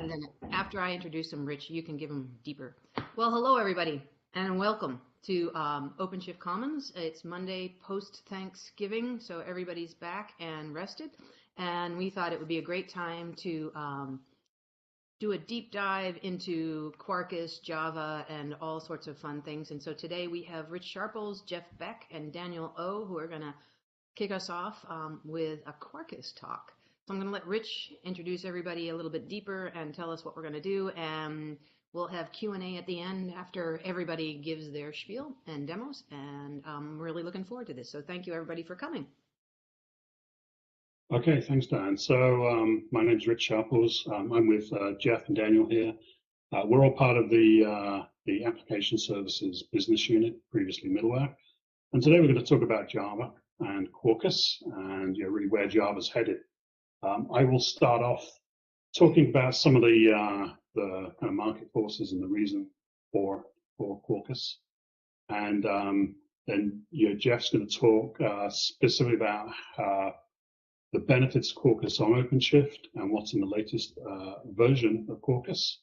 And then after I introduce them, Rich, you can give them deeper. Well, hello, everybody, and welcome to OpenShift Commons. It's Monday post-Thanksgiving, so everybody's back and rested. And we thought it would be a great time to do a deep dive into Quarkus, Java, and all sorts of fun things. And so today we have Rich Sharples, Jeff Beck, and Daniel O, who are going to kick us off with a Quarkus talk. So I'm going to let Rich introduce everybody a little bit deeper and tell us what we're going to do, and we'll have Q&A at the end after everybody gives their spiel and demos, and I'm really looking forward to this. So thank you, everybody, for coming. Okay, thanks, Dan. So my name's Rich Sharples. I'm with Jeff and Daniel here. We're all part of the application services business unit, previously middleware. And today we're going to talk about Java and Quarkus and really where Java's headed. I will start off talking about some of the kind of market forces and the reason for Quarkus, and then Jeff's going to talk specifically about the benefits of Quarkus on OpenShift and what's in the latest version of Quarkus,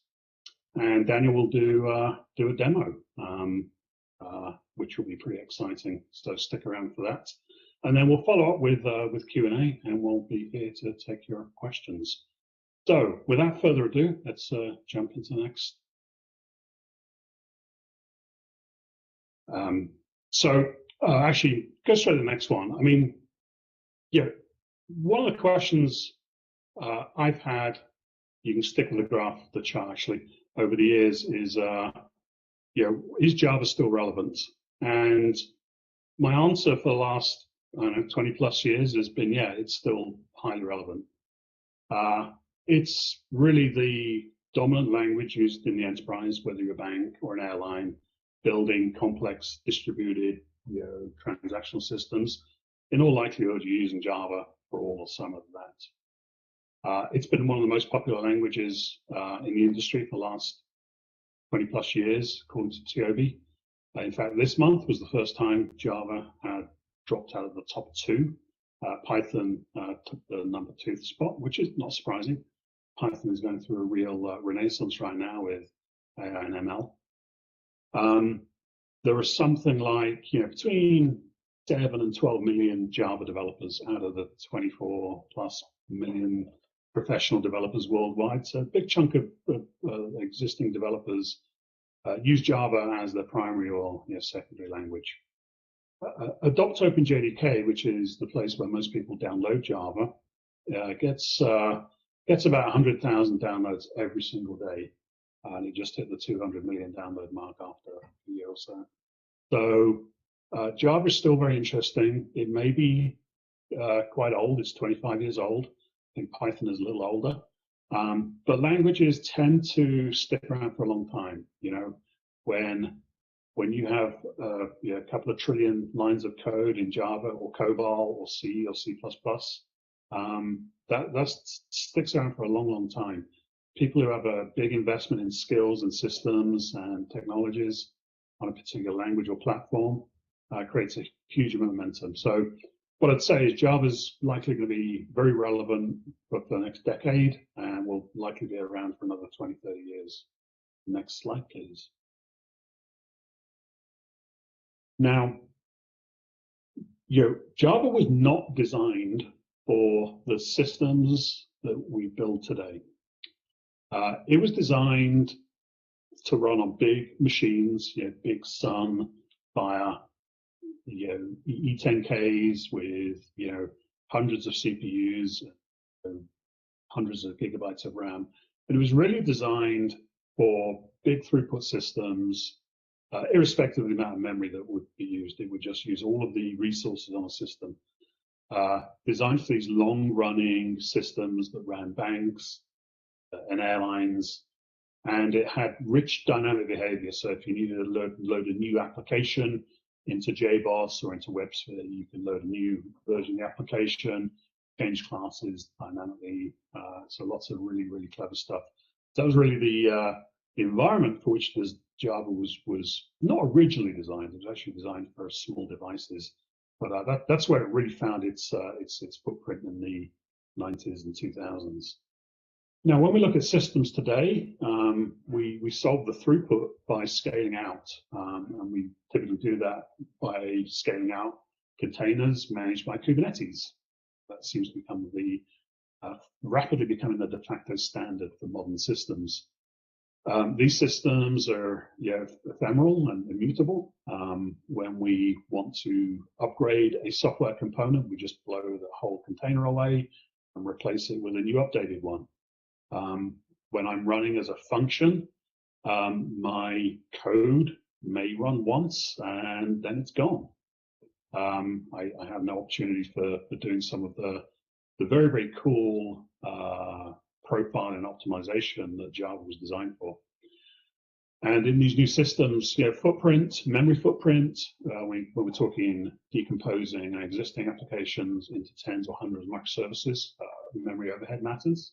and Daniel will do a demo, which will be pretty exciting. So stick around for that. And then we'll follow up with Q&A, and we'll be here to take your questions. So without further ado, let's jump into the next. Actually, go straight to the next one. I mean, one of the questions I've had, you can stick with the graph, the chart actually, over the years is Java still relevant? And my answer for the last 20 plus years has been, yeah, it's still highly relevant. It's really the dominant language used in the enterprise, whether you're a bank or an airline, building complex distributed transactional systems. In all likelihood, you're using Java for all or some of that. It's been one of the most popular languages in the industry for the last 20 plus years, according to TOB. In fact, this month was the first time Java had dropped out of the top two. Python took the number 2 spot, which is not surprising. Python is going through a real renaissance right now with AI and ML. There are something like between 7 and 12 million Java developers out of the 24 plus million professional developers worldwide. So a big chunk of existing developers use Java as their primary or secondary language. Adopt OpenJDK, which is the place where most people download Java, gets about 100,000 downloads every single day, and it just hit the 200 million download mark after a year or so. So Java is still very interesting. It may be quite old. It's 25 years old. I think Python is a little older. But languages tend to stick around for a long time. When you have a couple of trillion lines of code in Java or COBOL or C or C++, that sticks around for a long, long time. People who have a big investment in skills and systems and technologies on a particular language or platform creates a huge amount of momentum. So what I'd say is Java's likely going to be very relevant for the next decade and will likely be around for another 20, 30 years. Next slide, please. Now, Java was not designed for the systems that we build today. It was designed to run on big machines, big Sun, Fire, E10Ks with hundreds of CPUs, hundreds of gigabytes of RAM. And it was really designed for big throughput systems. Irrespective of the amount of memory that would be used, it would just use all of the resources on a system. Designed for these long-running systems that ran banks and airlines, and it had rich dynamic behavior. So if you needed to load a new application into JBoss or into WebSphere, you can load a new version of the application, change classes dynamically. So lots of really, really clever stuff. That was really the environment for which Java was not originally designed. It was actually designed for small devices, but that's where it really found its footprint in the 90s and 2000s. Now, when we look at systems today, we solve the throughput by scaling out, and we typically do that by scaling out containers managed by Kubernetes. That seems to become rapidly becoming the de facto standard for modern systems. These systems are ephemeral and immutable. When we want to upgrade a software component, we just blow the whole container away and replace it with a new updated one. When I'm running as a function, my code may run once and then it's gone. I have no opportunities for doing some of the very, very cool profile and optimization that Java was designed for. And in these new systems, footprint, memory footprint, when we're talking decomposing existing applications into tens or hundreds of microservices, memory overhead matters.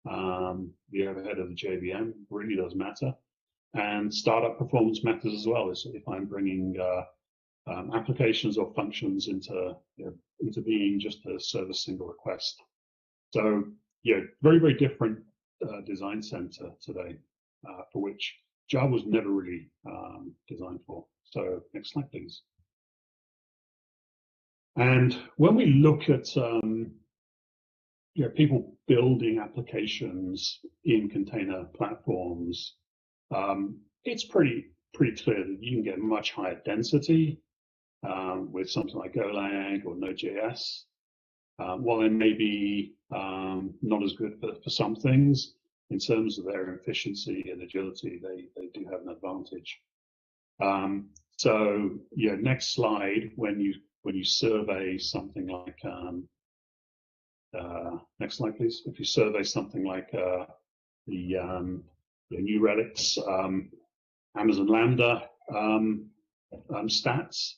The overhead of the JVM really does matter. And startup performance matters as well. If I'm bringing applications or functions into being just to serve a single request. So very, very different design center today, for which Java was never really designed for. So next slide, please. And when we look at people building applications in container platforms, it's pretty clear that you can get much higher density with something like Golang or Node.js. While they may be not as good for some things, in terms of their efficiency and agility, they do have an advantage. So next slide, when you survey something like next slide, please. If you survey something like the New Relic's Amazon Lambda stats,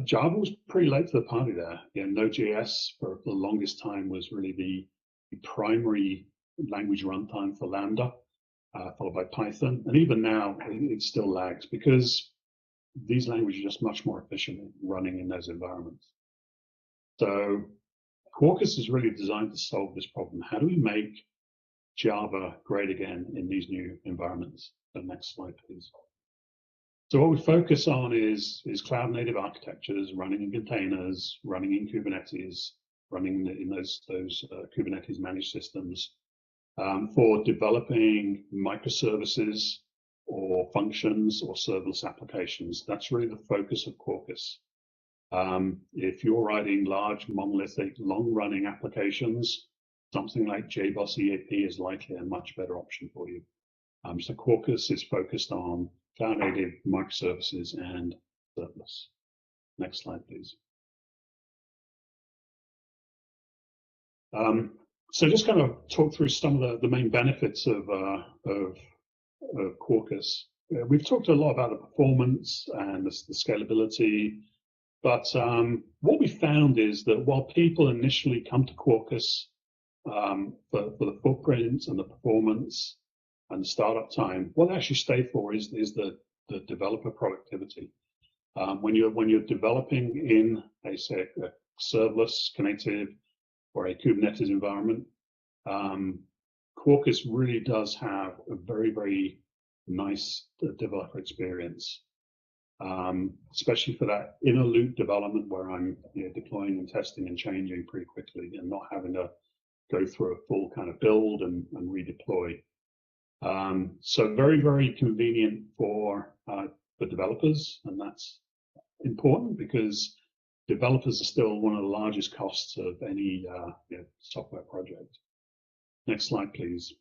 Java was pretty late to the party there. Node.js for the longest time was really the primary language runtime for Lambda, followed by Python. And even now, it still lags because these languages are just much more efficient at running in those environments. So Quarkus is really designed to solve this problem. How do we make Java great again in these new environments? The next slide, please. So what we focus on is cloud-native architectures, running in containers, running in Kubernetes, running in those Kubernetes managed systems for developing microservices or functions or serverless applications. That's really the focus of Quarkus. If you're writing large, monolithic, long-running applications, something like JBoss EAP is likely a much better option for you. So Quarkus is focused on cloud-native microservices and serverless. Next slide, please. So just kind of talk through some of the main benefits of Quarkus. We've talked a lot about the performance and the scalability, but what we found is that while people initially come to Quarkus for the footprint and the performance and the startup time, what they actually stay for is the developer productivity. When you're developing in a serverless, connected, or a Kubernetes environment, Quarkus really does have a very, very nice developer experience, especially for that inner loop development where I'm deploying and testing and changing pretty quickly and not having to go through a full kind of build and redeploy. So very, very convenient for developers, and that's important because developers are still one of the largest costs of any software project. Next slide, please.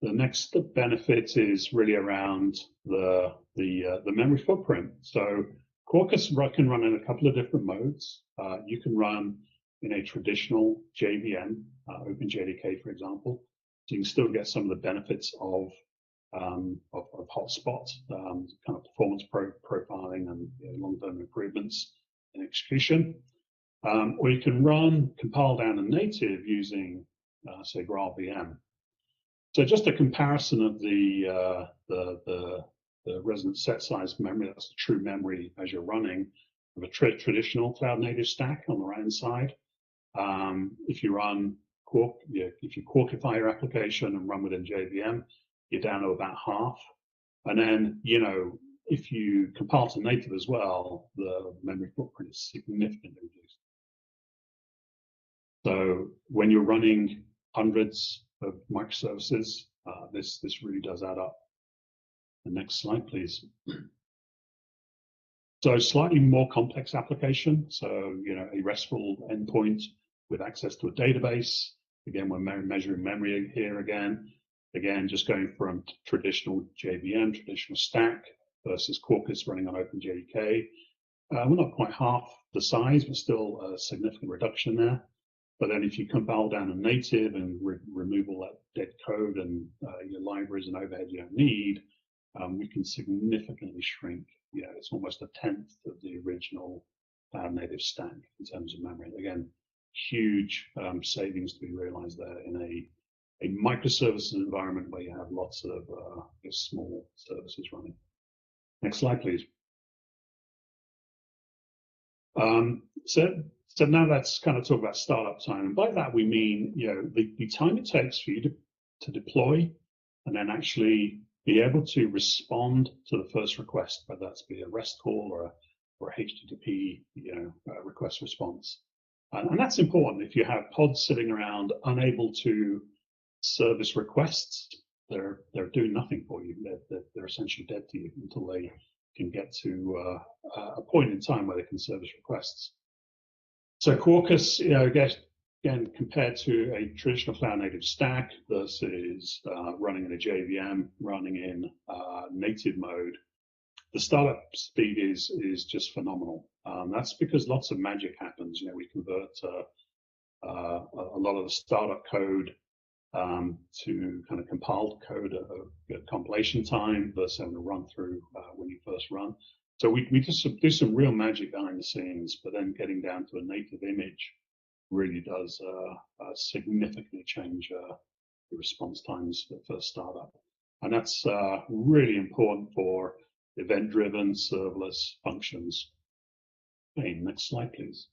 The next benefit is really around the memory footprint. So Quarkus can run in a couple of different modes. You can run in a traditional JVM, OpenJDK, for example. So you can still get some of the benefits of hotspot, kind of performance profiling and long-term improvements in execution. Or you can run compile down and native using, say, GraalVM. So just a comparison of the resident set size memory, that's the true memory as you're running, of a traditional cloud native stack on the right-hand side. If you run if you quarkify your application and run within JVM, you're down to about half. And then, if you compile to native as well, the memory footprint is significantly reduced. So when you're running hundreds of microservices, this really does add up. The next slide, please. So slightly more complex application. So, a RESTful endpoint with access to a database. Again, we're measuring memory here again. Again, just going from traditional JVM, traditional stack, versus Quarkus running on OpenJDK. We're not quite half the size, but still a significant reduction there. But then if you compile down to native and remove all that dead code and your libraries and overhead you don't need, we can significantly shrink. It's almost 1/10 of the original cloud native stack in terms of memory. Again, huge savings to be realized there in a microservices environment where you have lots of small services running. Next slide, please. So now let's kind of talk about startup time. And by that, we mean, the time it takes for you to deploy and then actually be able to respond to the first request, whether that's be a REST call or a HTTP, request response. And that's important. If you have pods sitting around unable to service requests, they're doing nothing for you. They're essentially dead to you until they can get to a point in time where they can service requests. So Quarkus, again, compared to a traditional cloud native stack versus running in a JVM, running in native mode, the startup speed is just phenomenal. That's because lots of magic happens. We convert a lot of the startup code to kind of compiled code at compilation time versus having to run through when you first run. So we just do some real magic behind the scenes, but then getting down to a native image really does significantly change the response times for first startup. And that's really important for event-driven serverless functions. Okay, next slide, please.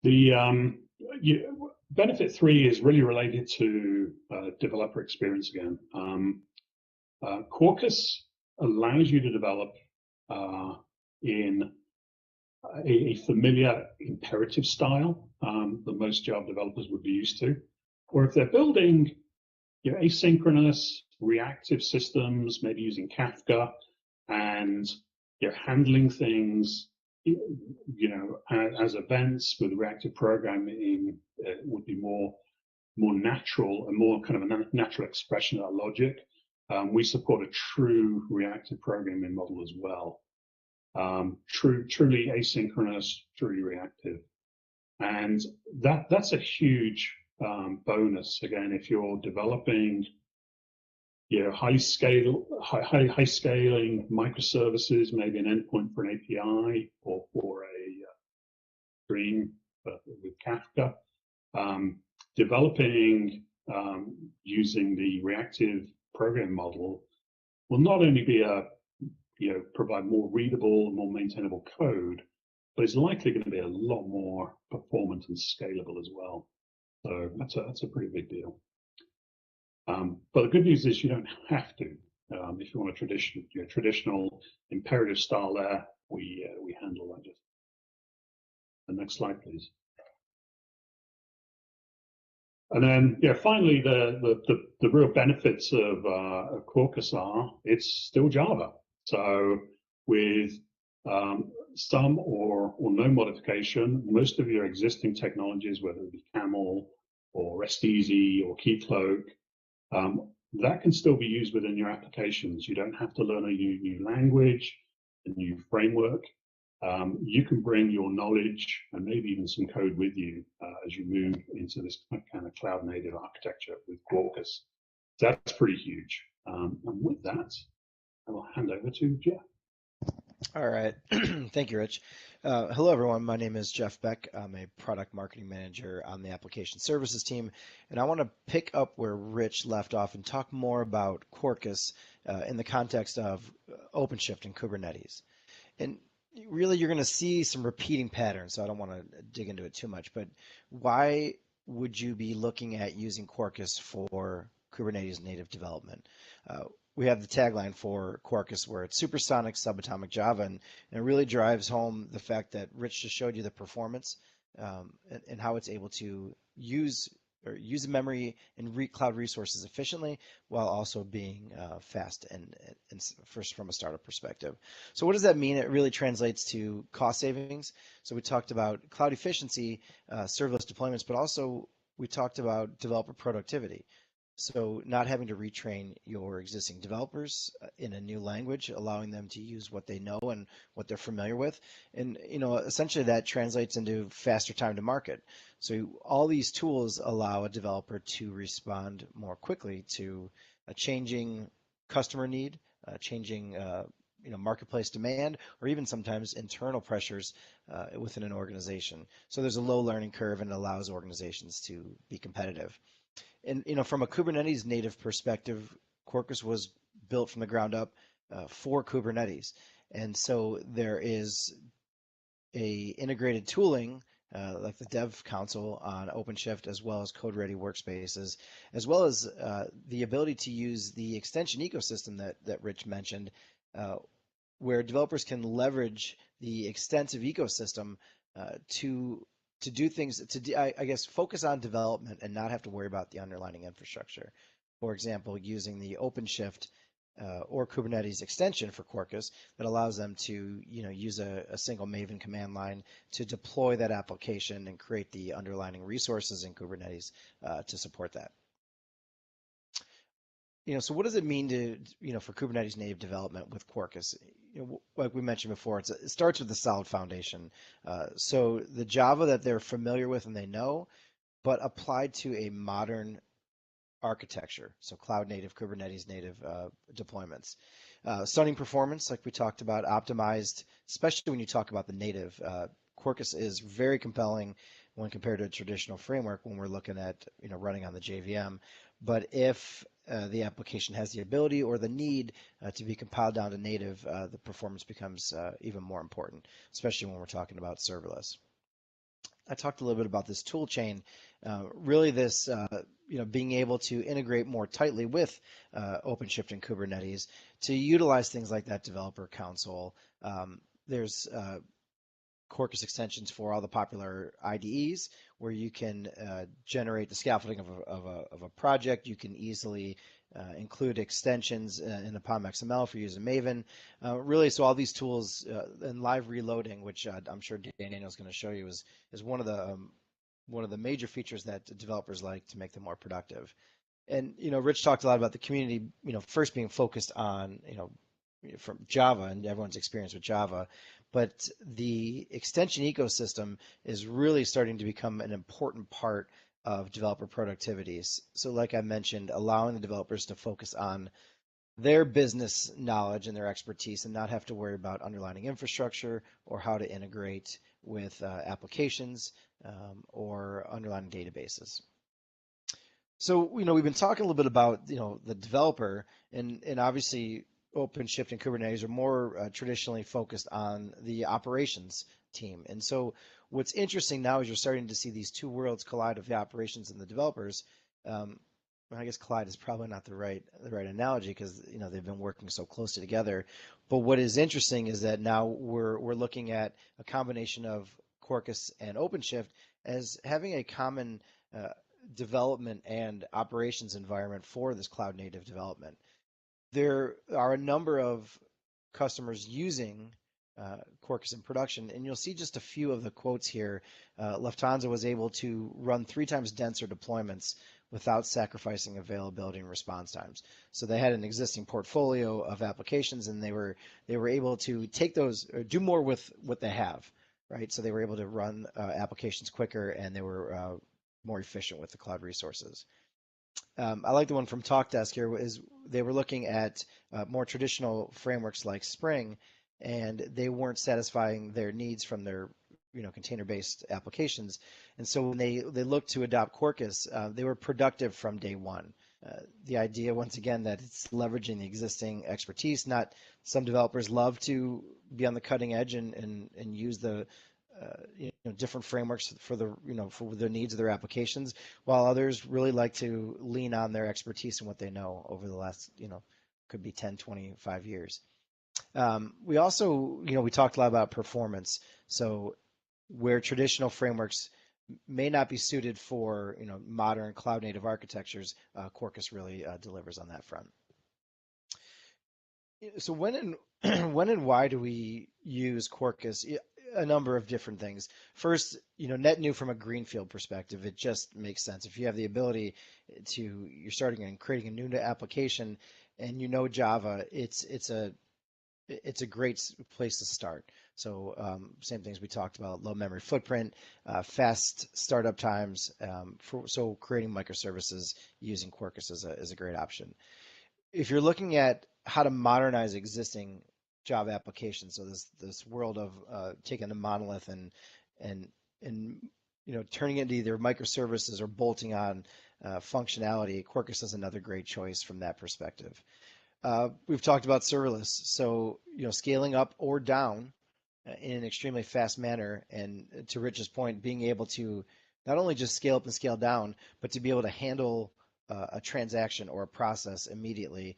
The benefit 3 is really related to developer experience again. Quarkus allows you to develop in a familiar imperative style that most Java developers would be used to. Or if they're building asynchronous reactive systems, maybe using Kafka, and you're handling things as events with reactive programming, would be more natural and more kind of a natural expression of that logic. We support a true reactive programming model as well. Truly asynchronous, truly reactive. And that's a huge bonus. Again, if you're developing high scaling microservices, maybe an endpoint for an API or for a stream with Kafka, developing using the reactive program model will not only be provide more readable, more maintainable code, but it's likely going to be a lot more performant and scalable as well. So that's a pretty big deal. But the good news is you don't have to. If you want a traditional imperative style there, we handle that. Just the next slide, please. And then, finally, the real benefits of Quarkus are it's still Java. So with some or no modification, most of your existing technologies, whether it be Camel or REST-easy or Keycloak, that can still be used within your applications. You don't have to learn a new language, a new framework. You can bring your knowledge and maybe even some code with you as you move into this kind of cloud native architecture with Quarkus. So that's pretty huge. And with that, I will hand over to Jeff. All right. Thank you, Rich. Hello, everyone. My name is Jeff Beck. I'm a product marketing manager on the application services team, and I want to pick up where Rich left off and talk more about Quarkus in the context of OpenShift and Kubernetes. And really you're going to see some repeating patterns. So I don't want to dig into it too much, but why would you be looking at using Quarkus for Kubernetes native development? Uh, we have the tagline for Quarkus where it's supersonic subatomic Java, and it really drives home the fact that Rich just showed you the performance and how it's able to use the memory and cloud resources efficiently while also being fast and first from a startup perspective. So what does that mean? It really translates to cost savings. So we talked about cloud efficiency, serverless deployments, but also we talked about developer productivity. So not having to retrain your existing developers in a new language, allowing them to use what they know and what they're familiar with. And essentially that translates into faster time to market. So all these tools allow a developer to respond more quickly to a changing customer need, changing marketplace demand, or even sometimes internal pressures within an organization. So there's a low learning curve and it allows organizations to be competitive. And from a Kubernetes native perspective, Quarkus was built from the ground up for Kubernetes, and so there is a integrated tooling like the Dev Console on OpenShift, as well as code-ready workspaces, as well as the ability to use the extension ecosystem that Rich mentioned, where developers can leverage the extensive ecosystem to do things I guess focus on development and not have to worry about the underlying infrastructure. For example, using the OpenShift or Kubernetes extension for Quarkus that allows them to use a single Maven command line to deploy that application and create the underlying resources in Kubernetes to support that. So what does it mean to, for Kubernetes native development with Quarkus? Like we mentioned before, it starts with a solid foundation. So the Java that they're familiar with and they know, but applied to a modern architecture. So cloud native, Kubernetes native deployments. Stunning performance, like we talked about, optimized, especially when you talk about the native. Quarkus is very compelling when compared to a traditional framework when we're looking at running on the JVM. But if the application has the ability or the need to be compiled down to native, the performance becomes even more important, especially when we're talking about serverless. I talked a little bit about this tool chain, really this being able to integrate more tightly with OpenShift and Kubernetes to utilize things like that developer console. There's Quarkus extensions for all the popular IDEs where you can generate the scaffolding of a project. You can easily include extensions in the POM XML for using Maven. Really, so all these tools and live reloading, which I'm sure Daniel's going to show you, is one of the major features that developers like to make them more productive. And Rich talked a lot about the community, first being focused on from Java and everyone's experience with Java, but the extension ecosystem is really starting to become an important part of developer productivities. So like I mentioned, allowing the developers to focus on their business knowledge and their expertise and not have to worry about underlying infrastructure or how to integrate with applications or underlying databases. So, we've been talking a little bit about, the developer and obviously OpenShift and Kubernetes are more traditionally focused on the operations team. And so what's interesting now is you're starting to see these two worlds collide of the operations and the developers. I guess collide is probably not the right analogy because they've been working so closely together. But what is interesting is that now we're looking at a combination of Quarkus and OpenShift as having a common development and operations environment for this cloud native development. There are a number of customers using Quarkus in production, and you'll see just a few of the quotes here. Lufthansa was able to run 3 times denser deployments without sacrificing availability and response times. So they had an existing portfolio of applications, and they were able to take those, or do more with what they have, right? So they were able to run applications quicker, and they were more efficient with the cloud resources. I like the one from TalkDesk here. Is they were looking at more traditional frameworks like Spring, and they weren't satisfying their needs from their container-based applications. And so when they looked to adopt Quarkus, they were productive from day one. The idea, once again, that it's leveraging the existing expertise. Not some developers love to be on the cutting edge and use the different frameworks for the for the needs of their applications, while others really like to lean on their expertise and what they know over the last could be 10, 25 years. We also we talked a lot about performance. So where traditional frameworks may not be suited for modern cloud native architectures, Quarkus really delivers on that front. So when and when and why do we use Quarkus? A number of different things. First, net new from a greenfield perspective, it just makes sense. If you have the ability you're starting and creating a new application, and Java, it's a great place to start. So same things we talked about: low memory footprint, fast startup times. So creating microservices using Quarkus is a great option. If you're looking at how to modernize existing Java applications, so this world of taking a monolith and turning it into either microservices or bolting on functionality, Quarkus is another great choice from that perspective. We've talked about serverless, so scaling up or down in an extremely fast manner, and to Rich's point, being able to not only just scale up and scale down, but to be able to handle a transaction or a process immediately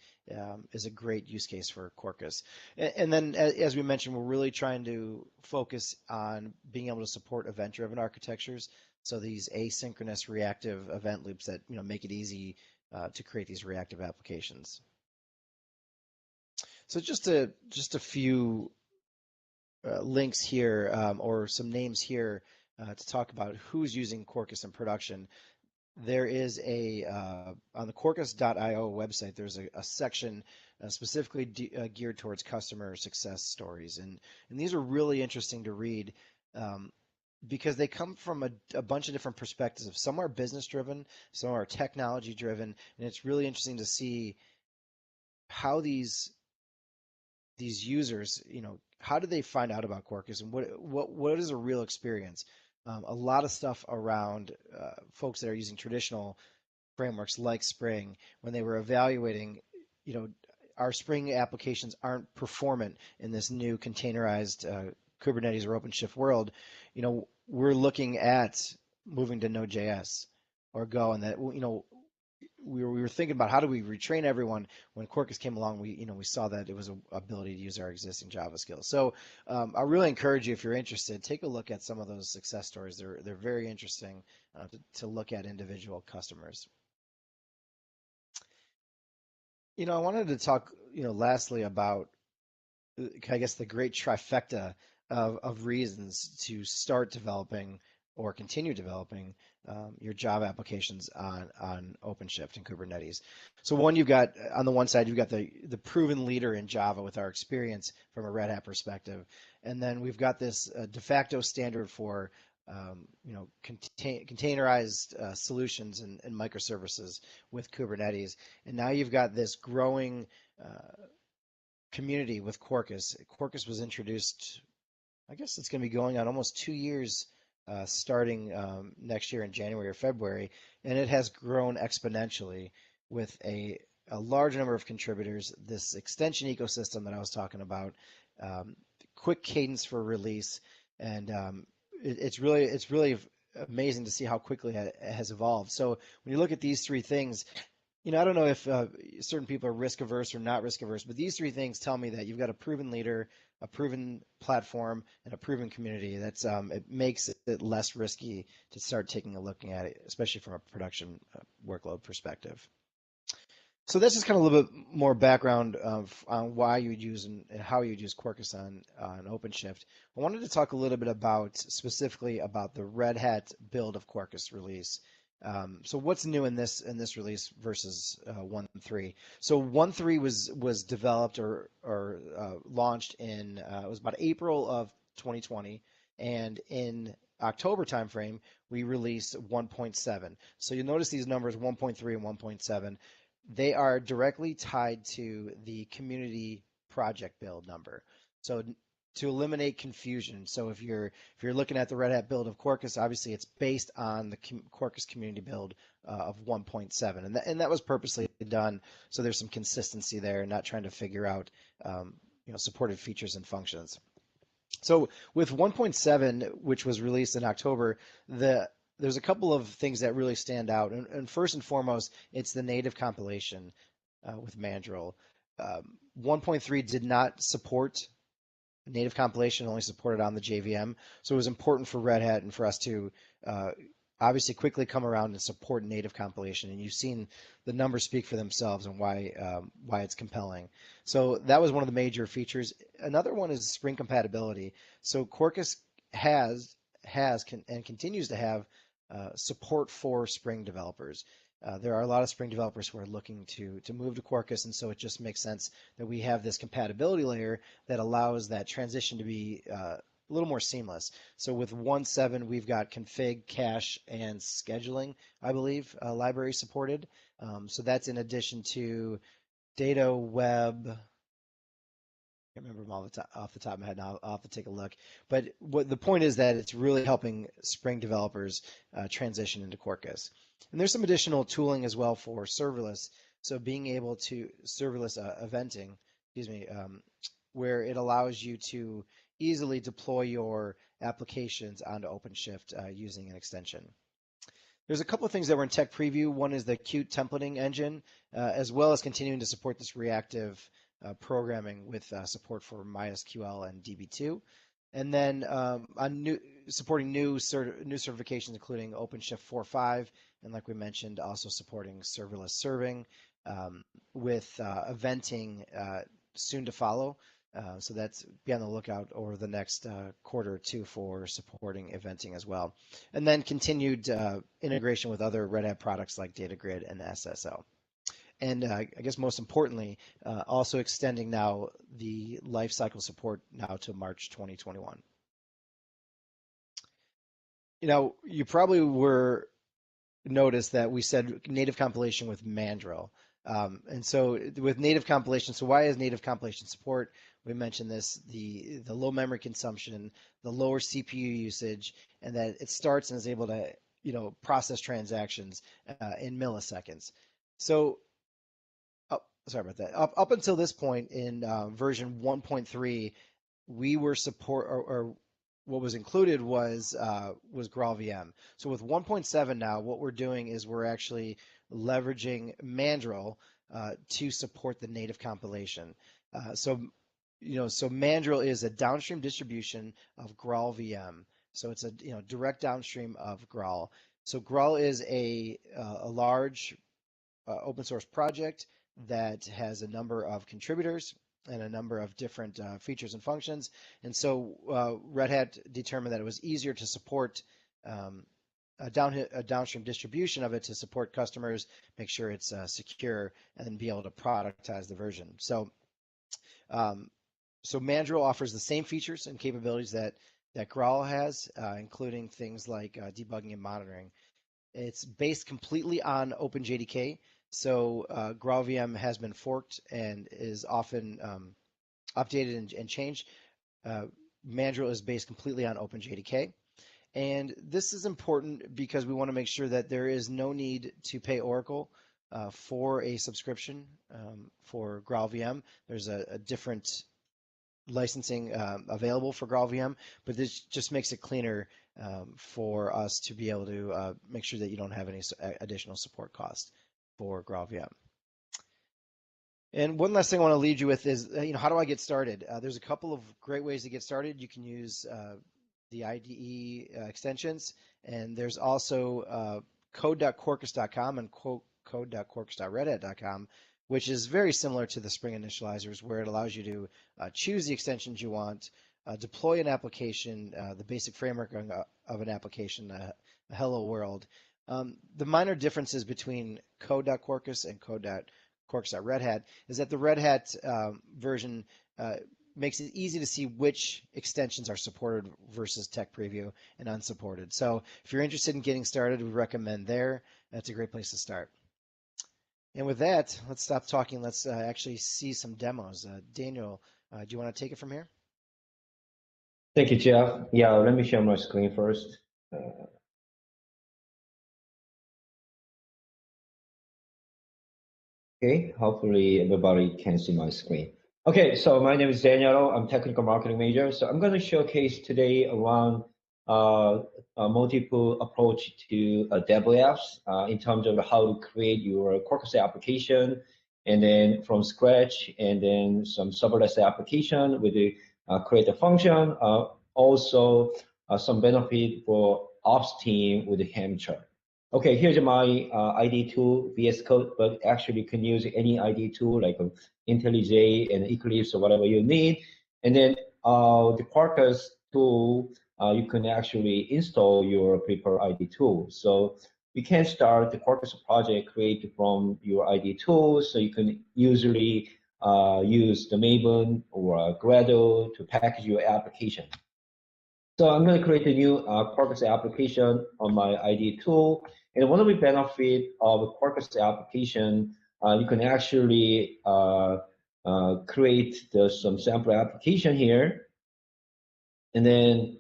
is a great use case for Quarkus. And then, as we mentioned, we're really trying to focus on being able to support event-driven architectures. So these asynchronous reactive event loops that make it easy to create these reactive applications. So just a few links here or some names here to talk about who's using Quarkus in production. There is on the Quarkus.io website, there's a section specifically geared towards customer success stories. And these are really interesting to read because they come from a bunch of different perspectives. Some are business driven, some are technology driven, and it's really interesting to see how these users, how do they find out about Quarkus, and what is a real experience? A lot of stuff around folks that are using traditional frameworks like Spring, when they were evaluating, our Spring applications aren't performant in this new containerized Kubernetes or OpenShift world. We're looking at moving to Node.js or Go, and that we were thinking about how do we retrain everyone. When Quarkus came along, we saw that it was an ability to use our existing Java skills. So I really encourage you, if you're interested, take a look at some of those success stories. They're very interesting to look at individual customers. I wanted to talk lastly about I guess the great trifecta of reasons to start developing or continue developing your Java applications on OpenShift and Kubernetes. So you've got, on the one side, you've got the proven leader in Java with our experience from a Red Hat perspective. And then we've got this de facto standard for containerized solutions and microservices with Kubernetes. And now you've got this growing community with Quarkus. Quarkus was introduced, I guess it's going to be going on almost 2 years starting next year in January or February, and it has grown exponentially with a large number of contributors, this extension ecosystem that I was talking about, quick cadence for release, and it's really amazing to see how quickly it has evolved. So when you look at these three things, I don't know if certain people are risk averse or not risk averse, but these three things tell me that you've got a proven leader, a proven platform, and a proven community. That's it makes it less risky to start taking a look at it, especially from a production workload perspective. So that's just kind of a little bit more background on why you'd use and how you'd use Quarkus on OpenShift. I wanted to talk a little bit specifically about the Red Hat build of Quarkus release. So what's new in this release versus 1.3? So 1.3 was developed or launched in it was about April of 2020, and in October timeframe we released 1.7. So you'll notice these numbers 1.3 and 1.7. They are directly tied to the community project build number. So to eliminate confusion. So if you're looking at the Red Hat build of Quarkus, obviously it's based on the Quarkus community build of 1.7, and that was purposely done so there's some consistency there, not trying to figure out supported features and functions. So with 1.7, which was released in October, there's a couple of things that really stand out. And first and foremost, it's the native compilation with Mandrill. 1.3 did not support native compilation, only supported on the JVM. So it was important for Red Hat and for us to obviously quickly come around and support native compilation. And you've seen the numbers speak for themselves and why it's compelling. So that was one of the major features. Another one is Spring compatibility. So Quarkus has and continues to have support for Spring developers. There are a lot of Spring developers who are looking to move to Quarkus, and so it just makes sense that we have this compatibility layer that allows that transition to be a little more seamless. So with 1.7, we've got config, cache, and scheduling, I believe, library supported. So that's in addition to data, web. I can't remember them all off the top of my head now. I'll have to take a look. But the point is that it's really helping Spring developers transition into Quarkus. And there's some additional tooling as well for serverless. So being able to serverless eventing, where it allows you to easily deploy your applications onto OpenShift using an extension. There's a couple of things that were in tech preview. One is the Qt templating engine, as well as continuing to support this reactive programming with support for MySQL and DB2. And then supporting new certifications, including OpenShift 4.5, and like we mentioned, also supporting serverless serving with eventing soon to follow. So that's be on the lookout over the next quarter or two for supporting eventing as well. And then continued integration with other Red Hat products like DataGrid and SSO. And I guess most importantly, also extending now the lifecycle support now to March 2021. You probably noticed that we said native compilation with Mandrill. And so with native compilation, so why is native compilation support? We mentioned this, the low memory consumption, the lower CPU usage, and that it starts and is able to process transactions in milliseconds. So sorry about that. Up until this point in version 1.3, we were or what was included was GraalVM. So with 1.7 now, what we're doing is we're actually leveraging Mandrill to support the native compilation. So Mandrill is a downstream distribution of GraalVM. So it's a direct downstream of Graal. So Graal is a large open source project that has a number of contributors and a number of different features and functions. And so Red Hat determined that it was easier to support a downstream distribution of it to support customers, make sure it's secure, and then be able to productize the version. So Mandrill offers the same features and capabilities that Graal has, including things like debugging and monitoring. It's based completely on OpenJDK. So GraalVM has been forked and is often updated and changed. Mandrill is based completely on OpenJDK. And this is important because we want to make sure that there is no need to pay Oracle for a subscription for GraalVM. There's a different licensing available for GraalVM, but this just makes it cleaner for us to be able to make sure that you don't have any additional support costs for GraalVM. And one last thing I want to leave you with is, how do I get started? There's a couple of great ways to get started. You can use the IDE extensions, and there's also code.quarkus.com and code.quarkus.redhat.com, which is very similar to the Spring initializers, where it allows you to choose the extensions you want, deploy an application, the basic framework of an application, a hello world. The minor differences between code.quarkus and code.quarkus.redhat is that the Red Hat version makes it easy to see which extensions are supported versus tech preview and unsupported. So if you're interested in getting started, we recommend there. That's a great place to start. And with that, let's stop talking. Let's actually see some demos. Daniel, do you want to take it from here? Thank you, Jeff. Yeah, let me share my screen first. Okay, hopefully everybody can see my screen. Okay, so my name is Daniel. I'm technical marketing major. So I'm going to showcase today around a multiple approach to DevOps in terms of how to create your Quarkus application, and then from scratch, and then some serverless application with the create a function. Also, some benefit for ops team with the Helm chart. Okay, here's my ID tool, VS Code, but actually you can use any ID tool like IntelliJ and Eclipse or whatever you need. And then the Quarkus tool, you can actually install your preferred ID tool. So you can start the Quarkus project created from your ID tool. So you can usually use the Maven or Gradle to package your application. So I'm going to create a new Quarkus application on my ID tool. And one of the benefits of a Quarkus application, you can actually create some sample application here. And then,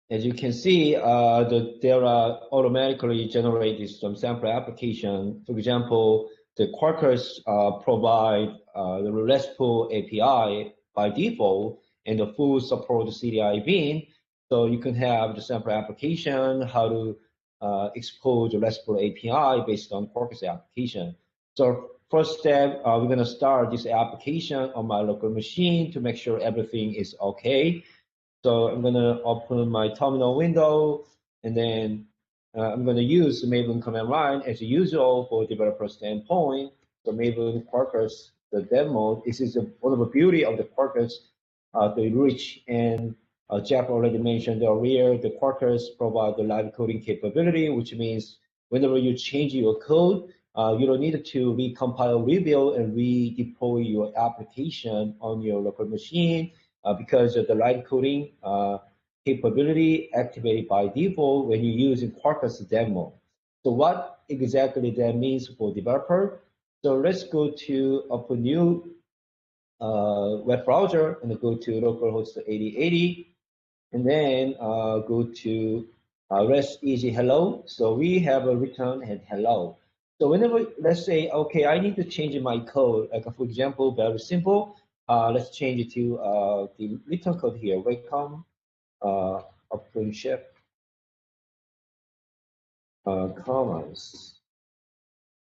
as you can see, there are automatically generated some sample application. For example, the Quarkus provide the RESTful API by default and the full support CDI bin. So you can have the sample application, how to expose the RESTful API based on Quarkus application. So first step, we're going to start this application on my local machine to make sure everything is okay. So I'm going to open my terminal window, and then I'm going to use the Maven command line as usual for developer standpoint. So Maven Quarkus, the demo, this is one of the beauty of the Quarkus, the rich, and Jeff already mentioned earlier, the Quarkus provide the live coding capability, which means whenever you change your code, you don't need to recompile, rebuild, and redeploy your application on your local machine because of the live coding capability activated by default when you use Quarkus demo. So what exactly that means for developer? So let's go to open new web browser and go to localhost 8080. And then go to rest easy hello. So we have a return and hello. So whenever, let's say, okay, I need to change my code. Like for example, very simple. Let's change it to the return code here. Welcome, OpenShift comments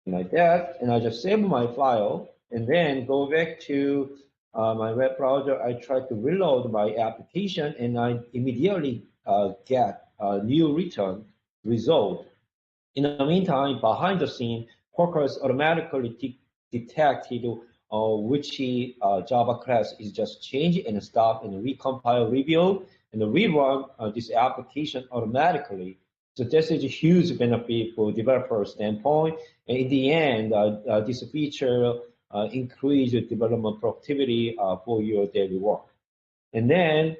like that. And I just save my file and then go back to my web browser. I try to reload my application and I immediately get a new return result. In the meantime, behind the scene, Quarkus automatically detected which Java class is just changed and stop and recompile, rebuild, and rerun this application automatically. So this is a huge benefit for developer standpoint. And in the end, this feature increases development productivity for your daily work. And then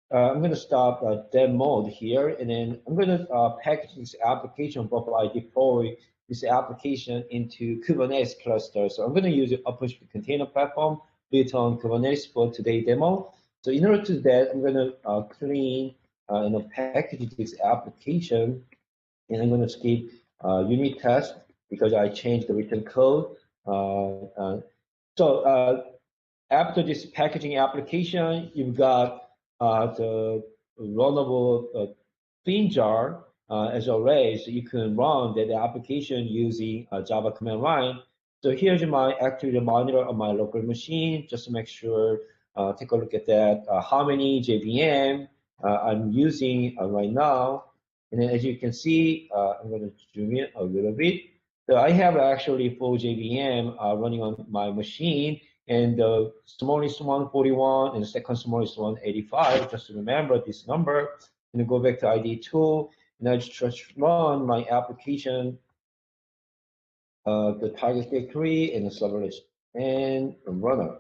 I'm going to stop dev mode here, and then I'm going to package this application before I deploy this application into Kubernetes cluster. So I'm going to use the OpenShift container platform built on Kubernetes for today's demo. So in order to do that, I'm going to clean and package this application, and I'm going to skip unit test because I changed the written code. After this packaging application, you've got the runnable thin jar as array, so you can run that application using Java command line. So here's my activity monitor on my local machine, just to make sure, take a look at that, how many JVM I'm using right now. And then as you can see, I'm going to zoom in a little bit. So I have actually 4 JVM running on my machine, and the smallest one 41 and the second smallest one 85, just to remember this number. And go back to ID tool, and I just run my application, the target directory and the serverless and runner.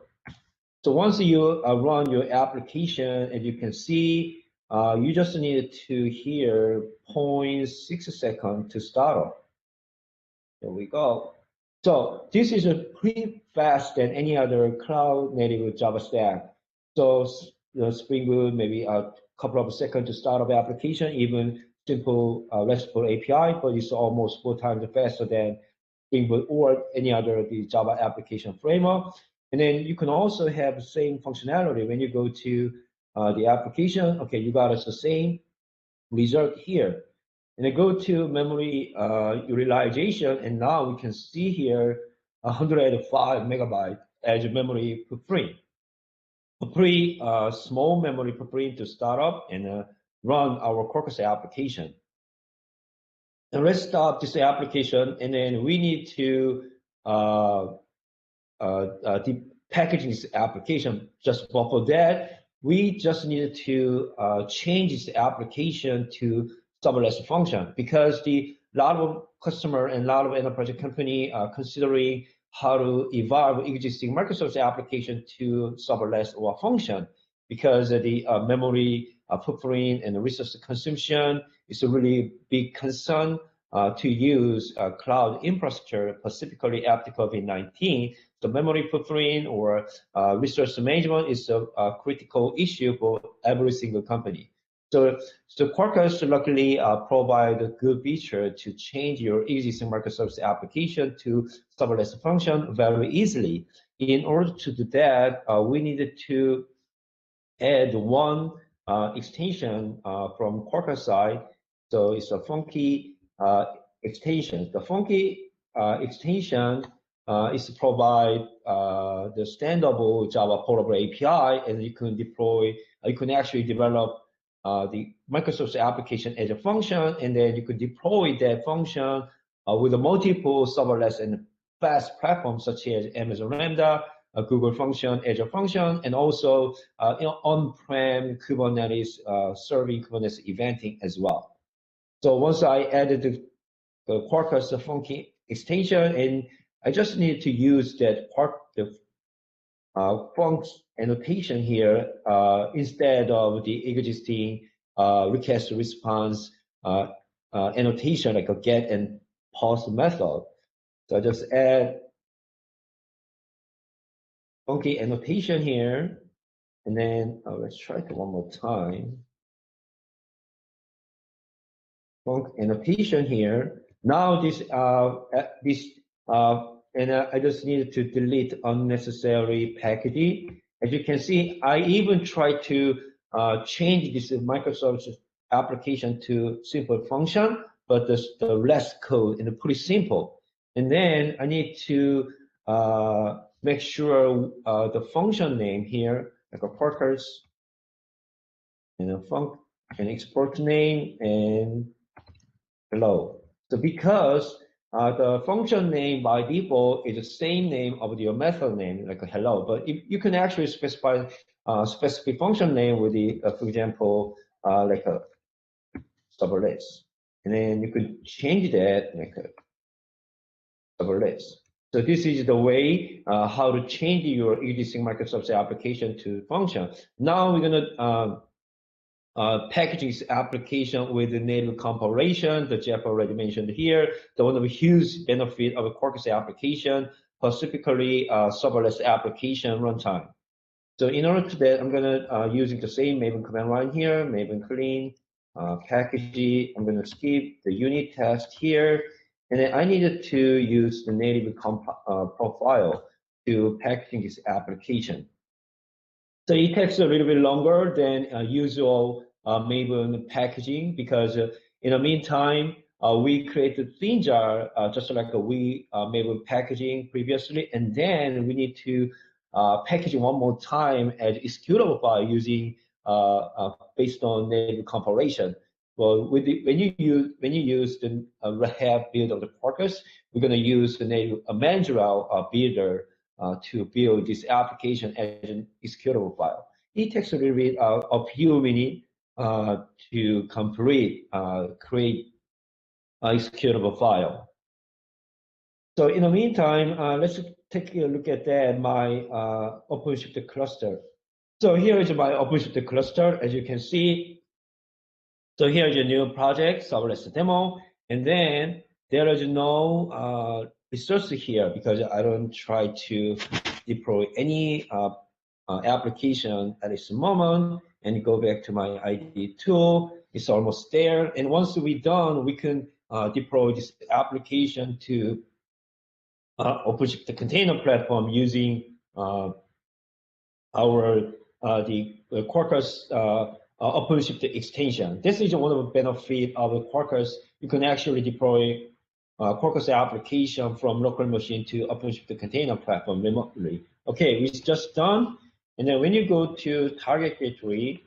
So once you run your application, as you can see, you just need to hear 0.6 seconds to start off. There we go. So this is a pretty fast than any other cloud native Java stack. So Spring Boot, maybe a couple of seconds to start up application, even simple RESTful API, but it's almost 4 times faster than Spring Boot or any other the Java application framework. And then you can also have the same functionality when you go to the application. Okay, you got the same result here. And I go to memory utilization, and now we can see here 105 megabyte as a memory footprint. A pretty small memory footprint to start up and run our Quarkus application. And let's start this application, and then we need to package this application. Just for that, we just need to change this application to serverless function, because a lot of customer and a lot of enterprise company are considering how to evolve existing microservices application to serverless or function, because the memory footprint and the resource consumption is a really big concern to use cloud infrastructure, specifically after COVID-19. The memory footprint or resource management is a critical issue for every single company. So Quarkus luckily provide a good feature to change your existing microservice application to serverless function very easily. In order to do that, we needed to add one extension from Quarkus side. So it's a funky extension. The funky extension is to provide the standable Java portable API, and you can deploy, you can actually develop the Microsoft application as a function, and then you could deploy that function with a multiple serverless and fast platforms such as Amazon Lambda, Google Function, Azure Function, and also on-prem Kubernetes serving Kubernetes eventing as well. So once I added the Quarkus funky extension, and I just need to use that func annotation here instead of the existing request response annotation like a get and post method. So I just add funky annotation here, and then let's try it one more time. Func annotation here. Now this and I just needed to delete unnecessary packaging. As you can see, I even tried to change this Microsoft application to simple function, but the less code and pretty simple. And then I need to make sure the function name here, like a Quarkus, and a func and export name and hello. So because the function name by default is the same name of your method name, like a hello, but if you can actually specify specific function name with the, for example, like a serverless, and then you could change that like a serverless. So this is the way how to change your existing Microsoft application to function. Now we're gonna package this application with the native compilation that Jeff already mentioned here. The one of the huge benefit of a Quarkus application, specifically serverless application runtime. So in order to that, I'm gonna using the same Maven command line here, Maven clean, package. I'm gonna skip the unit test here, and then I needed to use the native profile to packaging this application. So it takes a little bit longer than usual Maven packaging, because in the meantime, we created thin jar just like we Maven packaging previously, and then we need to package one more time as executable file using based on native compilation. Well, with the, when you use the Rehab build of the Quarkus, we're going to use the native Mandrill builder to build this application as an executable file. It takes a little bit a few minutes to complete create an executable file. So in the meantime, let's take a look at that, my OpenShift cluster. So here is my OpenShift cluster, as you can see. So here is a new project, serverless demo, and then there is no resource here because I don't try to deploy any application at this moment. And go back to my ID tool, it's almost there. And once we're done, we can deploy this application to OpenShift container platform using the Quarkus OpenShift extension. This is one of the benefits of the Quarkus. You can actually deploy Quarkus application from local machine to OpenShift container platform remotely. Okay, it's just done. And then when you go to target gateway,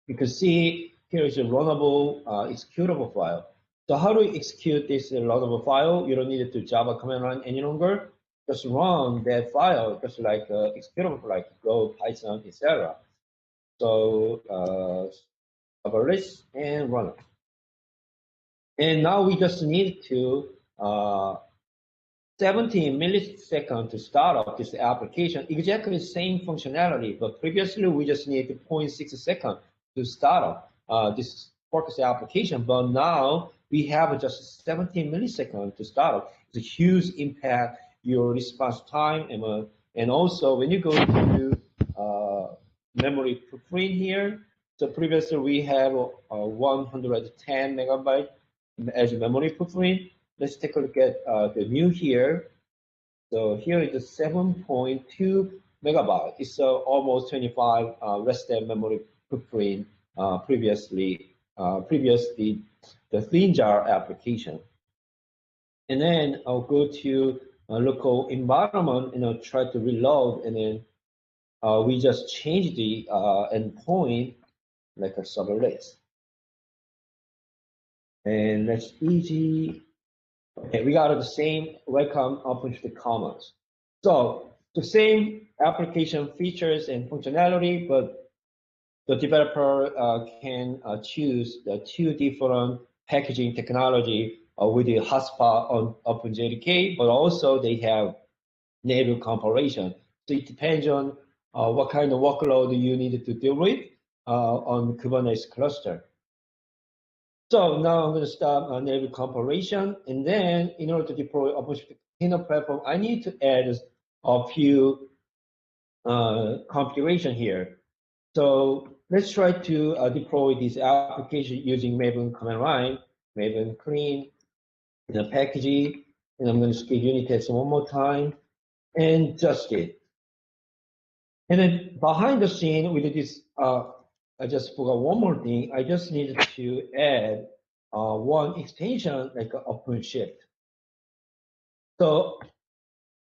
you can see here is a runnable executable file. So how do you execute this runnable file? You don't need to Java command line any longer. Just run that file, just like executable, like Go, Python, etc. So serverless and run it. And now we just need to 17 milliseconds to start up this application. Exactly the same functionality, but previously we just needed 0.6 seconds to start up this Quarkus application. But now we have just 17 milliseconds to start up. It's a huge impact your response time, and also when you go to memory footprint here. So previously we have 110 megabyte as memory footprint. Let's take a look at the new here. So here is 7.2 megabyte. It's almost 25 less than memory footprint previously the thin jar application. And then I'll go to local environment and I'll try to reload, and then we just change the endpoint like a serverless. And that's easy. Okay, we got the same welcome OpenShift comments. So the same application features and functionality, but the developer can choose the two different packaging technology with the hotspot on OpenJDK, but also they have native compilation. So it depends on what kind of workload you need to deal with on Kubernetes cluster. So now I'm going to start native compilation, and then in order to deploy OpenShift container platform, I need to add a few configuration here. So let's try to deploy this application using Maven command line, Maven clean, the packaging, and I'm going to skip unit tests one more time, and just it. And then behind the scene, we did this. I just forgot one more thing. I just needed to add one extension like OpenShift. So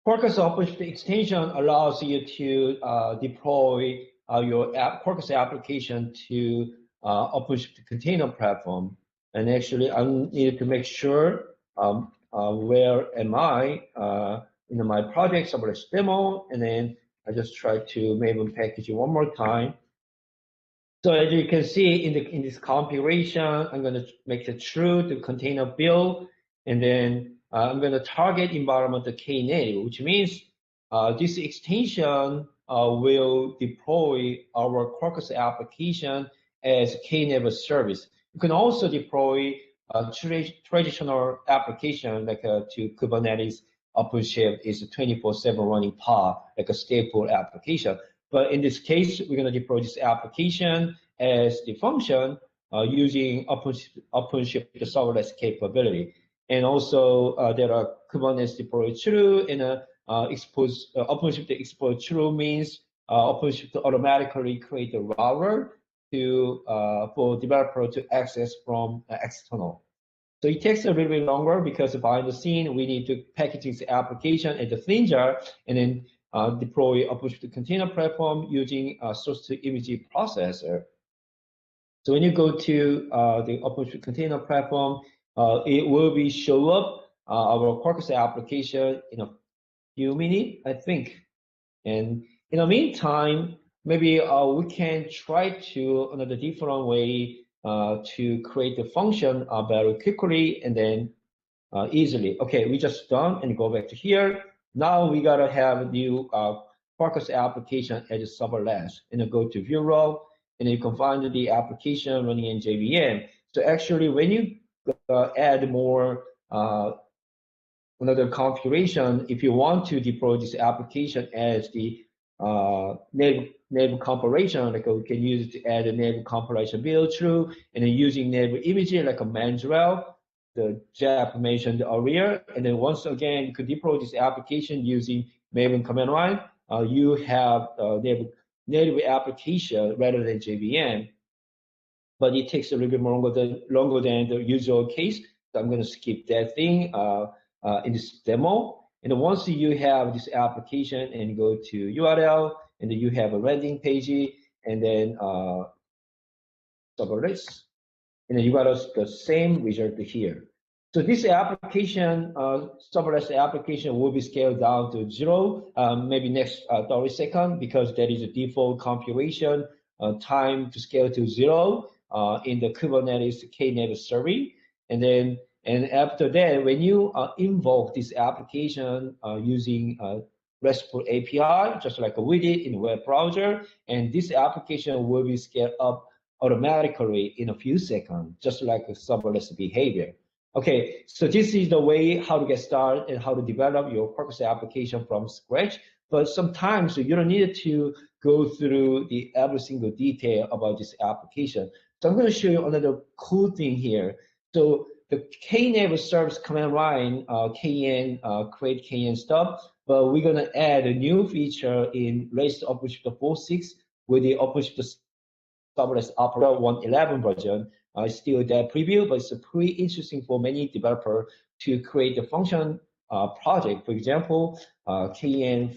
Quarkus OpenShift extension allows you to deploy your Quarkus application to OpenShift container platform. And actually, I needed to make sure where am I in my project serverless demo, and then I just try to Maven package it one more time. So as you can see in this configuration, I'm going to make it true to container build, and then I'm going to target environment to Knative, which means this extension will deploy our Quarkus application as Knative service. You can also deploy a traditional application like to Kubernetes. OpenShift is a 24/7 running pod, like a staple application. But in this case, we're going to deploy this application as the function using OpenShift serverless capability. And also, there are Kubernetes deploy true, and OpenShift export true means OpenShift automatically create a router for developer to access from external. So it takes a little bit longer because behind the scene, we need to package this application at the thin jar and then deploy OpenShift container platform using a source to image processor. So when you go to the OpenShift container platform, it will be show up our Quarkus application in a few minutes, I think. And in the meantime, maybe we can try to another different way to create the function very quickly and then easily. Okay, we just done and go back to here. Now we gotta have a new Quarkus application as serverless, and then go to view role, and you can find the application running in JVM. So actually, when you add more another configuration, if you want to deploy this application as the native compilation, like we can use it to add a native compilation build true, and then using native imaging like a Mandrel, the Jeff mentioned earlier. And then once again, you could deploy this application using Maven command line you have native application rather than JVM, but it takes a little bit longer than the usual case. So I'm going to skip that thing in this demo. And once you have this application and you go to URL, and then you have a landing page, and then serverless, and then you got the same result here. So this application, serverless application, will be scaled down to 0, maybe next 30 seconds, because that is a default configuration time to scale to 0 in the Kubernetes Knative service. And after that, when you invoke this application using RESTful API, just like we did in the web browser, and this application will be scaled up automatically in a few seconds, just like a serverless behavior. Okay, so this is the way how to get started and how to develop your Quarkus application from scratch. But sometimes you don't need to go through every single detail about this application. So I'm going to show you another cool thing here. So the Knative service command line, create KN stuff, but we're going to add a new feature in REST OpenShift 4.6 with the OpenShift serverless operator 1.11 version. It's still that preview, but it's pretty interesting for many developers to create the function project. For example, KN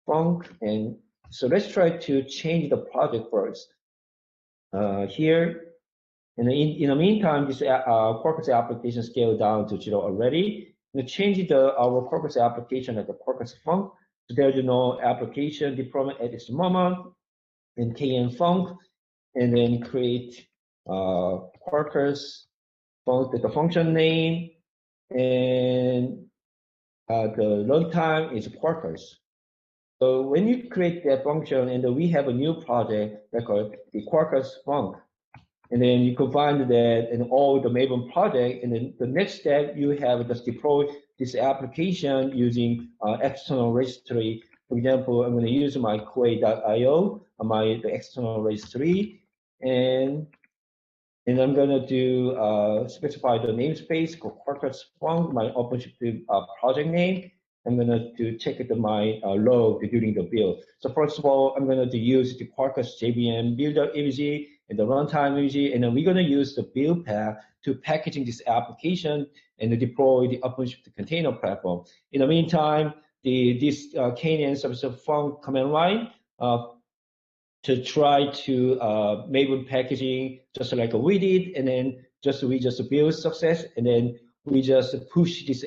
func, and so let's try to change the project first here. And in the meantime, this Quarkus application scaled down to 0 already. We change our Quarkus application like a Quarkus func. So there's no application deployment at this moment. And KN func, and then create Quarkus func with the function name, and the runtime is Quarkus. So when you create that function, and we have a new project that called the Quarkus func, and then you combine that and all the Maven project, and then the next step you have just deploy this application using external registry. For example, I'm going to use my QA.io, the external registry, and I'm going to do specify the namespace for Quarkus func, my OpenShift project name. I'm going to check my log during the build. So first of all, I'm going to use the Quarkus JVM builder image and the runtime image, and then we're going to use the build path to packaging this application and deploy the OpenShift container platform. In the meantime, this KN service func command line to try to Maven packaging just like we did, and then we just build success, and then we just push this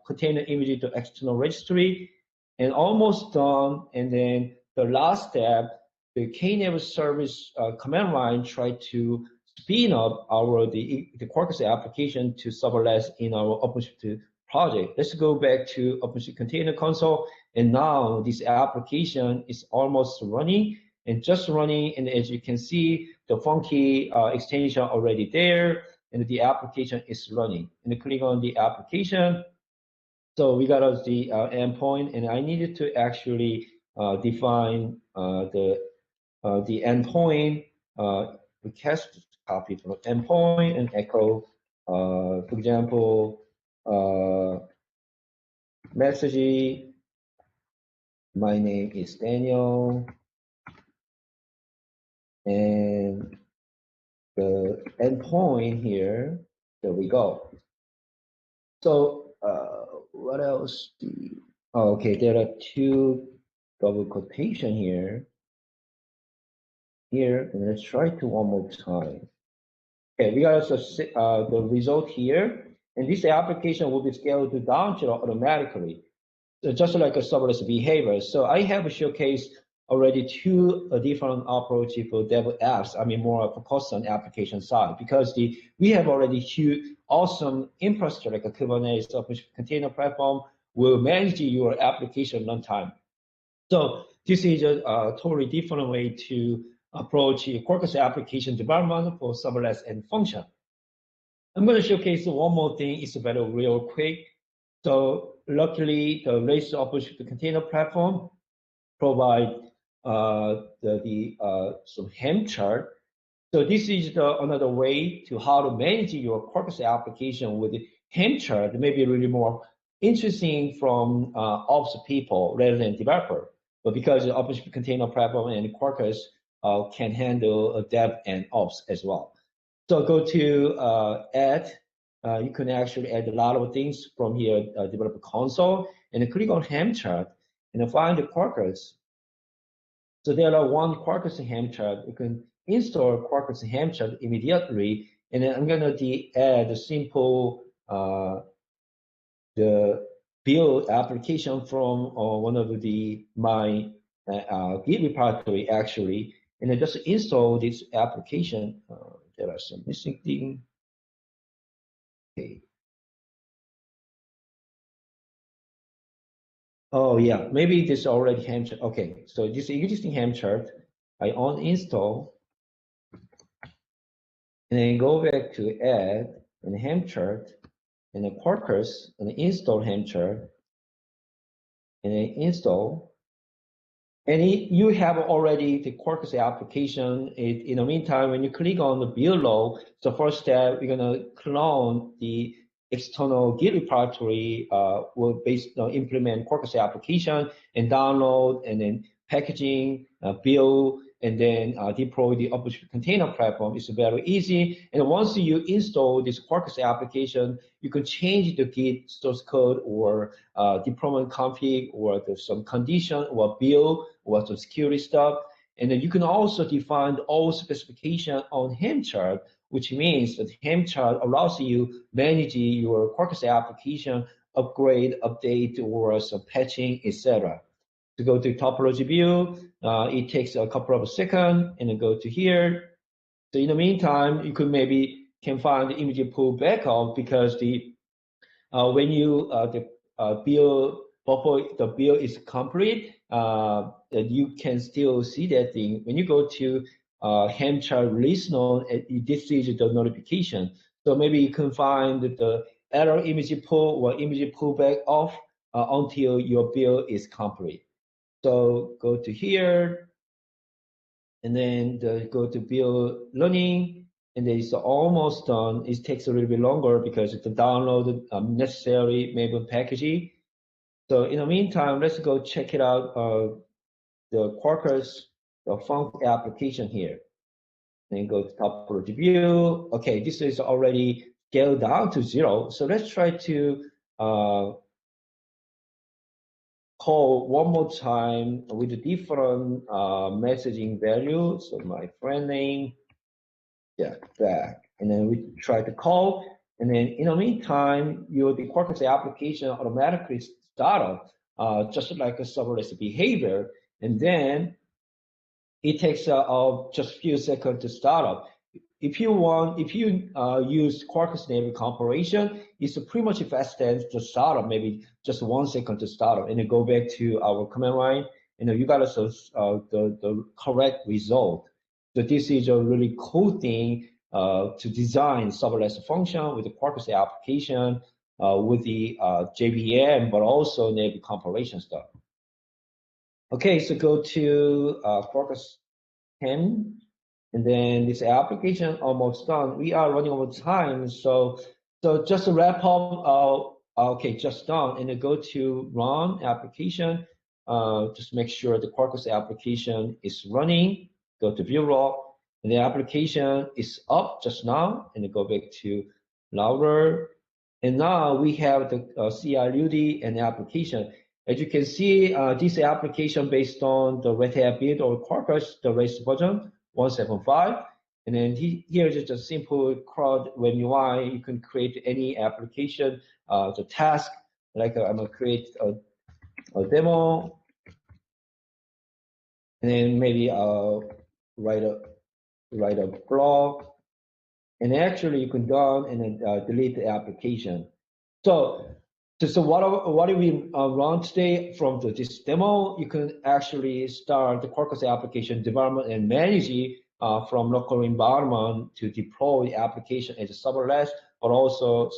container image to external registry, and almost done. And then the last step, the Knative service command line try to spin up the Quarkus application to serverless in our OpenShift project. Let's go back to OpenShift Container Console, and now this application is almost running. And just running, and as you can see, the funky extension already there, and the application is running. And click on the application. So we got the endpoint, and I needed to actually define the endpoint request copy from endpoint and echo, for example, message. My name is Daniel. And the endpoint here, there we go. So what else? Oh, okay, there are two double quotation here. And let's try it one more time. Okay, we got the result here, and this application will be scaled down to automatically, so just like a serverless behavior. So I have a showcase already two different approaches for dev apps. I mean, more focused on application side, because we have already huge, awesome infrastructure like a Kubernetes OpenShift container platform will manage your application runtime. So this is a totally different way to approach Quarkus application development for serverless and function. I'm going to showcase one more thing. It's very real quick. So luckily, the REST OpenShift container platform provide some Helm chart. So this is another way to how to manage your Quarkus application with the Helm chart, maybe really more interesting from ops people rather than developer. But because the OpenShift container platform and Quarkus can handle dev and ops as well. So go to add. You can actually add a lot of things from here, developer console, and then click on Helm chart and then find the Quarkus. So there are one Quarkus Helm chart. You can install Quarkus Helm chart immediately, and then I'm gonna add a simple the build application from one of my Git repository actually, and then just install this application. There are some missing things. Okay. Oh yeah, maybe this already Helm chart. Okay, so this existing Helm chart, I uninstall, and then go back to add and Helm chart, and then Quarkus, and install Helm chart, and then install. And you have already the Quarkus application. In the meantime, when you click on the below, so first step, we're gonna clone the external Git repository, will implement Quarkus application and download, and then packaging, build, and then deploy the OpenShift container platform. It's very easy. And once you install this Quarkus application, you can change the Git source code or deployment config or some condition or build or some security stuff. And then you can also define all specification on Helm chart, which means that Helm chart allows you manage your Quarkus application, upgrade, update, or some patching, etc. To go to topology view, it takes a couple of seconds, and then go to here. So in the meantime, you could can find the image pool backup, because when you the build is complete, you can still see that thing. When you go to Helm chart release node, this is the notification. So maybe you can find the error image pull or image pull back off until your build is complete. So go to here, and then go to build learning, and then it's almost done. It takes a little bit longer because it's the download necessary Maven packaging. So in the meantime, let's go check it out. The Quarkus, the Funk application here. Then go to topology view. Okay, this is already scaled down to 0. So let's try to call one more time with a different messaging value. So my friend name, yeah, Beck. And then we try to call. And then in the meantime, the Quarkus application automatically start up, just like a serverless behavior. And then it takes just a few seconds to start up. If you use Quarkus native compilation, it's pretty much fast to start up, maybe just 1 second to start up, and then go back to our command line, and you got the correct result. So this is a really cool thing to design serverless function with the Quarkus application, with the JVM, but also native compilation stuff. Okay, so go to Quarkus 10. And then this application almost done. We are running over time, so just to wrap up. Okay, just done. And then go to run application. Just make sure the Quarkus application is running. Go to view log, and the application is up just now. And then go back to louder. And now we have the CI/LUD and application. As you can see, this application based on the Red Hat build or Quarkus, the latest version 1.7.5, and then here is just a simple CRUD web UI. You can create any application, the task, like I'm gonna create a demo, and then maybe write a blog, and actually you can go and then delete the application. So what do we run today from this demo? You can actually start the Quarkus application development and manage it from local environment to deploy the application as a serverless, but also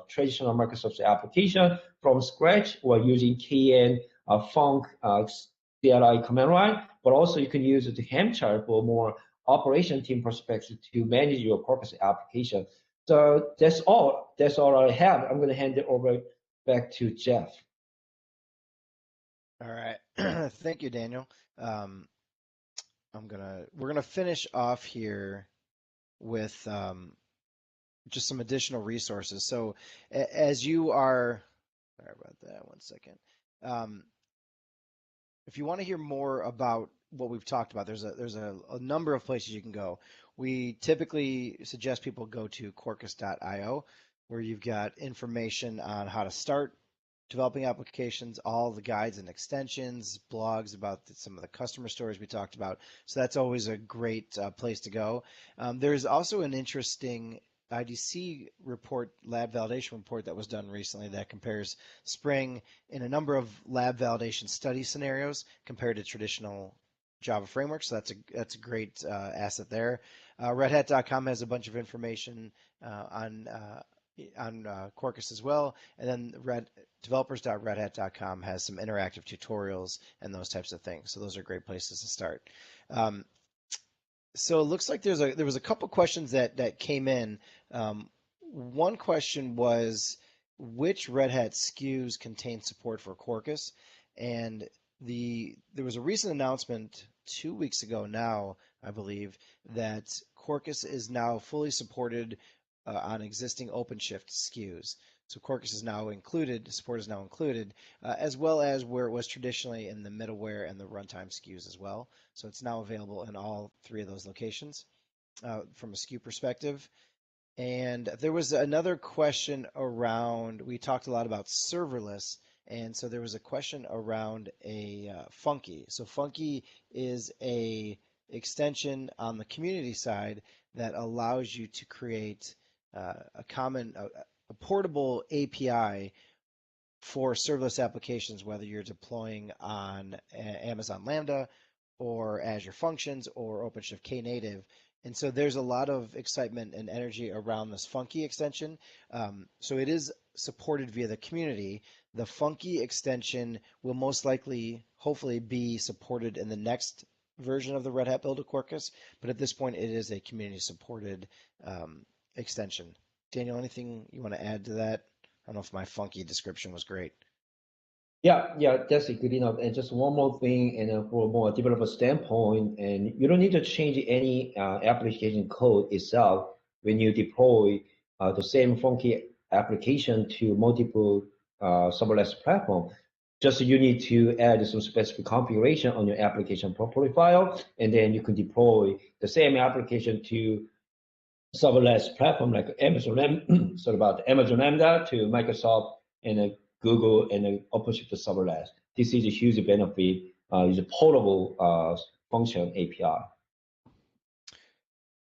traditional Microsoft application from scratch or using KN Funk CLI command line. But also you can use the Helm chart for more operation team perspective to manage your Quarkus application. So that's all I have. I'm going to hand it over back to Jeff. All right. Thank you, Daniel. We're gonna finish off here with just some additional resources. So as you are, sorry about that, one second. If you want to hear more about what we've talked about, there's a number of places you can go. We typically suggest people go to Quarkus.io, where you've got information on how to start developing applications, all the guides and extensions, blogs about some of the customer stories we talked about. So that's always a great place to go. There's also an interesting IDC report, lab validation report that was done recently that compares Spring in a number of lab validation study scenarios compared to traditional Java frameworks. So that's a great asset there. RedHat.com has a bunch of information on Quarkus as well, and then developers.redhat.com has some interactive tutorials and those types of things. So those are great places to start. So it looks like there was a couple questions that came in. One question was, which Red Hat SKUs contain support for Quarkus? And there was a recent announcement 2 weeks ago now, I believe, that Quarkus is now fully supported on existing OpenShift SKUs. So Quarkus is now included, support is now included, as well as where it was traditionally in the middleware and the runtime SKUs as well. So it's now available in all three of those locations from a SKU perspective. And there was another question around, we talked a lot about serverless, and so there was a question around a Funky. So Funky is a extension on the community side that allows you to create a portable API for serverless applications, whether you're deploying on Amazon Lambda or Azure Functions or OpenShift Knative. And so there's a lot of excitement and energy around this Funky extension. So it is supported via the community. The Funky extension will most likely, hopefully, be supported in the next version of the Red Hat build of Quarkus, but at this point it is a community-supported extension. Daniel, anything you want to add to that? I don't know if my Funky description was great. Yeah, that's good enough. And just one more thing, and from a more developer standpoint, and you don't need to change any application code itself when you deploy the same Funky application to multiple serverless platform. Just you need to add some specific configuration on your application profile, and then you can deploy the same application to serverless platform like Amazon, Amazon Lambda to Microsoft and Google and OpenShift serverless. This is a huge benefit. It's a portable function API.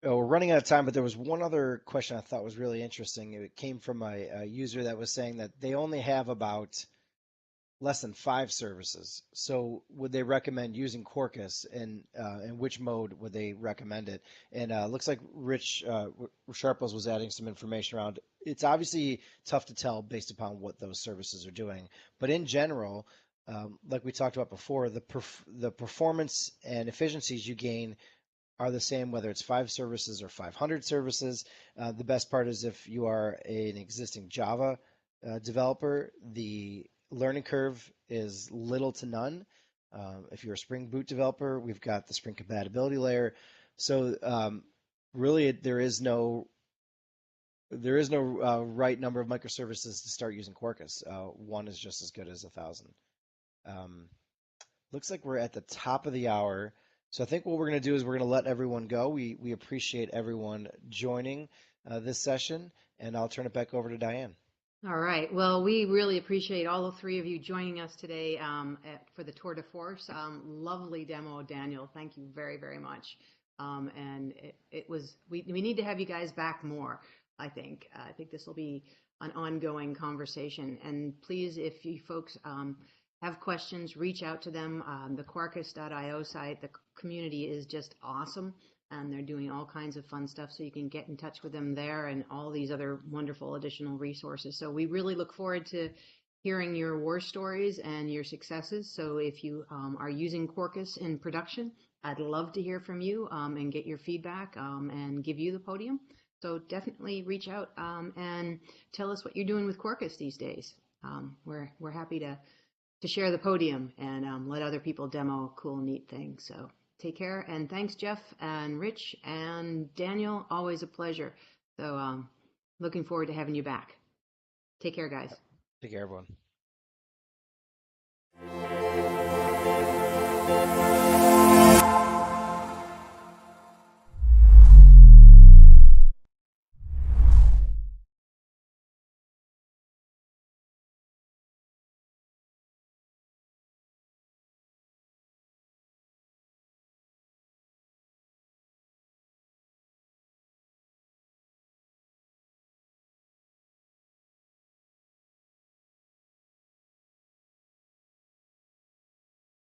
We're running out of time, but there was one other question I thought was really interesting. It came from a user that was saying that they only have about less than 5 services. So would they recommend using Quarkus, and in which mode would they recommend it? And looks like Rich Sharples was adding some information around. It's obviously tough to tell based upon what those services are doing, but in general, like we talked about before, the performance and efficiencies you gain are the same whether it's 5 services or 500 services. The best part is if you are an existing Java developer, the learning curve is little to none. If you're a Spring Boot developer, we've got the Spring compatibility layer. So really, there is no right number of microservices to start using Quarkus. One is just as good as 1,000. Looks like we're at the top of the hour. So I think what we're going to do is we're going to let everyone go. We appreciate everyone joining this session, and I'll turn it back over to Diane. All right. Well, we really appreciate all the 3 of you joining us today for the tour de force. Lovely demo, Daniel. Thank you very, very much. And it was we need to have you guys back more. I think this will be an ongoing conversation. And please, if you folks have questions, reach out to them. The Quarkus.io site, the community is just awesome. And they're doing all kinds of fun stuff, so you can get in touch with them there and all these other wonderful additional resources. So we really look forward to hearing your war stories and your successes. So if you are using Quarkus in production, I'd love to hear from you and get your feedback and give you the podium. So definitely reach out and tell us what you're doing with Quarkus these days. We're happy to to share the podium and let other people demo cool, neat things. So take care, and thanks, Jeff and Rich and Daniel. Always a pleasure. So looking forward to having you back. Take care, guys. Take care, everyone.